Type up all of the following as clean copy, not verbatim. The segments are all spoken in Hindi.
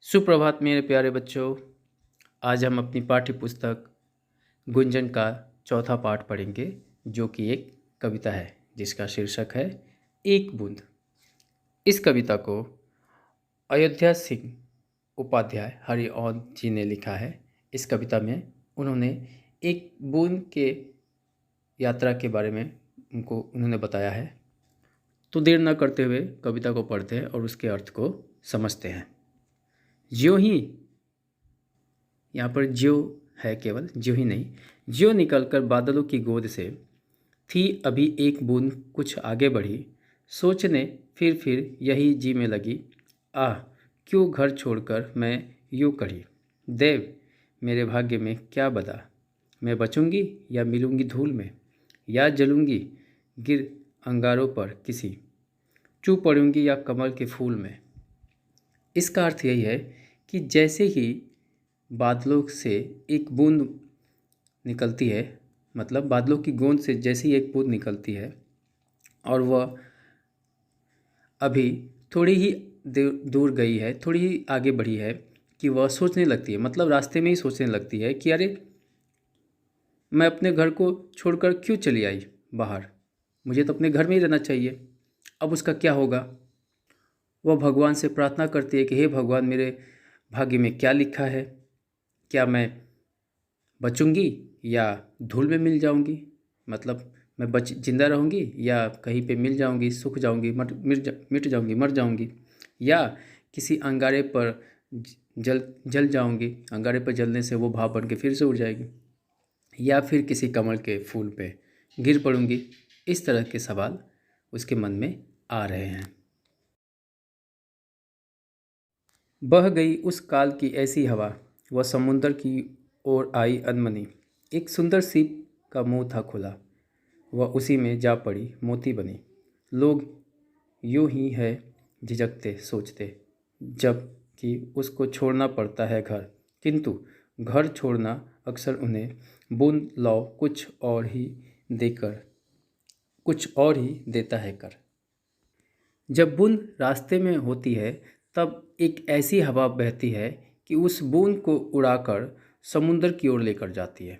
सुप्रभात मेरे प्यारे बच्चों। आज हम अपनी पाठ्य पुस्तक गुंजन का चौथा पाठ पढ़ेंगे, जो कि एक कविता है जिसका शीर्षक है एक बूंद। इस कविता को अयोध्या सिंह उपाध्याय हरिओंद जी ने लिखा है। इस कविता में उन्होंने एक बूंद के यात्रा के बारे में उन्होंने बताया है। तो देर न करते हुए कविता को पढ़ते हैं और उसके अर्थ को समझते हैं। ज्यों ही, यहाँ पर ज्यों है, केवल ज्यों ही नहीं, ज्यों निकलकर बादलों की गोद से थी अभी एक बूंद कुछ आगे बढ़ी, सोचने फिर यही जी में लगी, आह क्यों घर छोड़कर मैं यूँ कढ़ी। देव मेरे भाग्य में क्या बदा, मैं बचूंगी या मिलूंगी धूल में, या जलूंगी गिर अंगारों पर किसी, चू पड़ूंगी या कमल के फूल में। इसका अर्थ यही है कि जैसे ही बादलों से एक बूंद निकलती है, मतलब बादलों की गोंद से जैसे ही एक बूंद निकलती है और वह अभी थोड़ी ही दूर गई है, थोड़ी ही आगे बढ़ी है, कि वह सोचने लगती है, मतलब रास्ते में ही सोचने लगती है कि अरे मैं अपने घर को छोड़कर क्यों चली आई बाहर, मुझे तो अपने घर में ही रहना चाहिए, अब उसका क्या होगा। वह भगवान से प्रार्थना करती है कि हे भगवान, मेरे भाग्य में क्या लिखा है, क्या मैं बचूंगी या धूल में मिल जाऊंगी, मतलब मैं जिंदा रहूंगी या कहीं पे मिल जाऊंगी, सूख जाऊंगी, मिट जाऊंगी, मर जाऊंगी, या किसी अंगारे पर जल जाऊंगी, अंगारे पर जलने से वो भाप बन के फिर से उड़ जाएगी, या फिर किसी कमल के फूल पे गिर पड़ूंगी। इस तरह के सवाल उसके मन में आ रहे हैं। बह गई उस काल की ऐसी हवा, वह समुंदर की ओर आई अनमनी, एक सुंदर सीप का मुंह था खुला, वह उसी में जा पड़ी मोती बनी। लोग यूं ही है झिझकते सोचते, जब कि उसको छोड़ना पड़ता है घर, किंतु घर छोड़ना अक्सर उन्हें बूंद लाओ कुछ और ही देकर, कुछ और ही देता है कर। जब बूंद रास्ते में होती है तब एक ऐसी हवा बहती है कि उस बूंद को उड़ाकर समुंदर की ओर लेकर जाती है।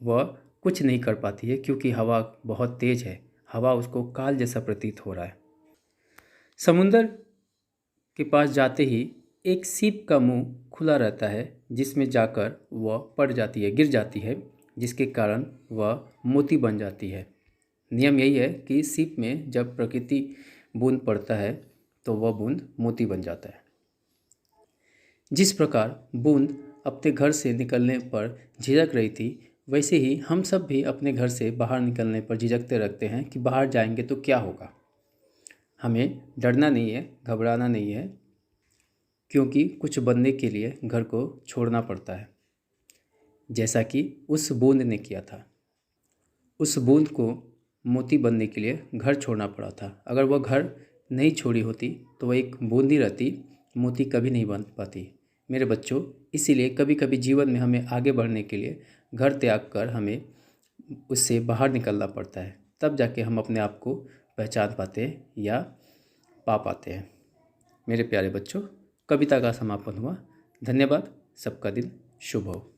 वह कुछ नहीं कर पाती है क्योंकि हवा बहुत तेज है, हवा उसको काल जैसा प्रतीत हो रहा है। समुंदर के पास जाते ही एक सीप का मुंह खुला रहता है, जिसमें जाकर वह पड़ जाती है, गिर जाती है, जिसके कारण वह मोती बन जाती है। नियम यही है कि सीप में जब प्रकृति बूंद पड़ता है तो वह बूंद मोती बन जाता है। जिस प्रकार बूंद अपने घर से निकलने पर झिझक रही थी, वैसे ही हम सब भी अपने घर से बाहर निकलने पर झिझकते रखते हैं कि बाहर जाएंगे तो क्या होगा। हमें डरना नहीं है, घबराना नहीं है, क्योंकि कुछ बनने के लिए घर को छोड़ना पड़ता है, जैसा कि उस बूंद ने किया था। उस बूंद को मोती बनने के लिए घर छोड़ना पड़ा था। अगर वह घर नहीं छोड़ी होती तो वह एक बूंद ही रहती, मोती कभी नहीं बन पाती। मेरे बच्चों, इसीलिए कभी कभी जीवन में हमें आगे बढ़ने के लिए घर त्याग कर हमें उससे बाहर निकलना पड़ता है, तब जाके हम अपने आप को पहचान पाते हैं या पा पाते हैं। मेरे प्यारे बच्चों, कविता का समापन हुआ। धन्यवाद। सबका दिन शुभ हो।